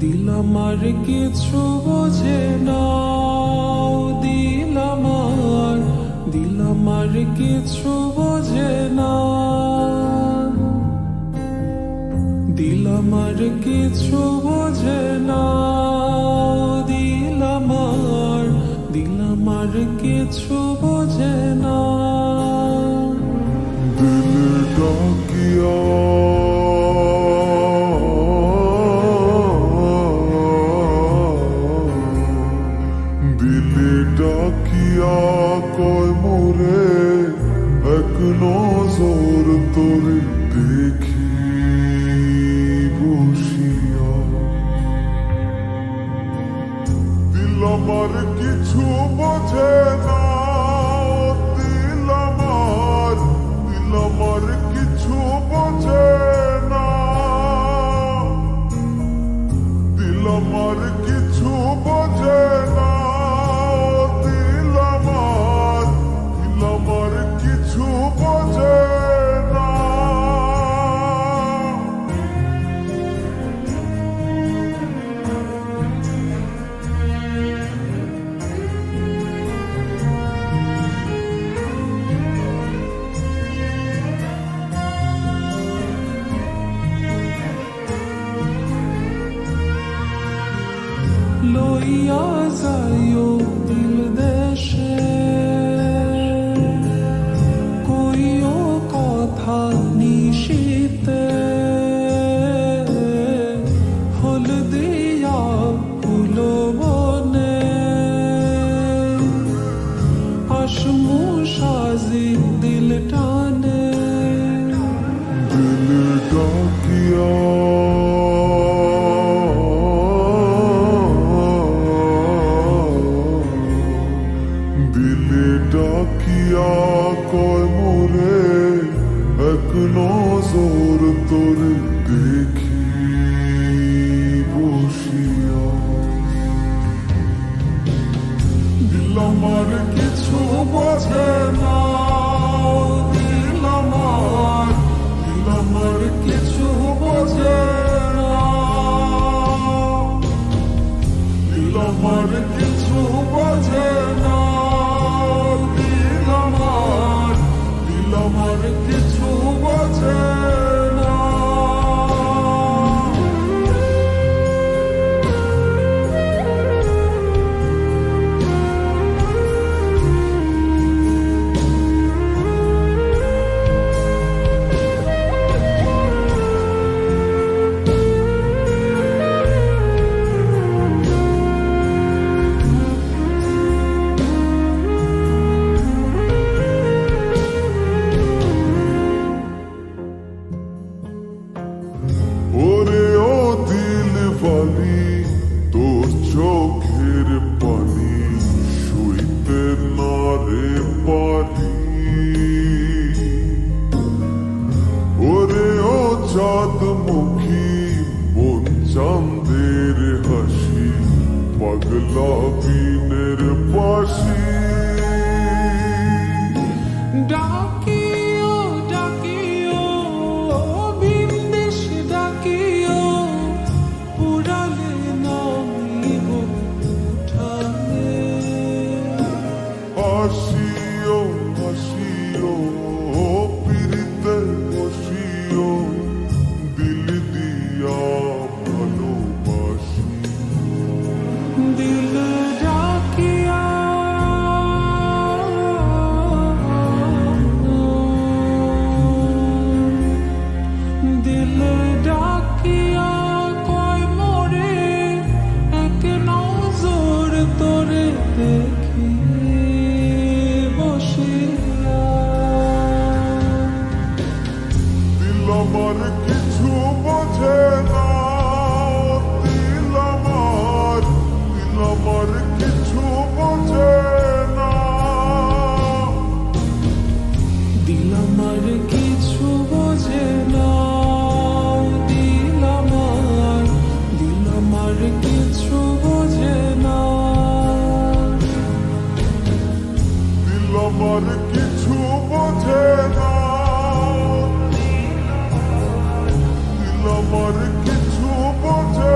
দিল আমার কিছু বোঝে না, দিল আমার কিছু বোঝে না, দিল আমার কিছু বোঝে না, দিল আমার কিছু বোঝে না। দিল ডাকিয়া ডাকিয়া কয় মোরে এক নজর তোরে দেখি বসিয়া। দিল আমার কিছু বোঝে না, দিল আমার কিছু বোঝে না, দিল আমার কিছু বোঝে না, কিছু বোঝে না। লইয়া যাইও দিল দেশে, কইও কথা নিশীতে, ফুল দিয়া ফুল বনে, আসমু সাজি দিল টানে। দিল ডাকিয়া ডাকিয়া কয় মোরে এক নজর তোরে দেখি বসিয়া। দিল আমার কিছু বোঝে না, দিল আমার কিছু বোঝে না, দিল আমার কিছু বোঝে না, আমার কিছু বোঝে না। তোর চোখের পানি শুইতে না রে পারি, ওরে ও চাঁদ মুখী মন চাঁদের হাসি, পাগলা বিনের পাশি। ডাকিও ডাকিও বিন্দেশ ডাকিও, পুরালে নামিব উঠানে। আসিও আসিও পিরিতে বসিও, দিল দিয়া ভালোবাসি। দিল ডাকিয়া দিল ডাকিয়া কয় মোরে এক নজর তোরে দেখি বসিয়া। দিল আমার কিছু বোঝে না, দিল আমার কিছু বোঝে না, দিল আমার কিছু বোঝে না, দিল আমার কিছু বোঝে না, দিল আমার কিছু বোঝে না, দিল আমার কিছু বোঝে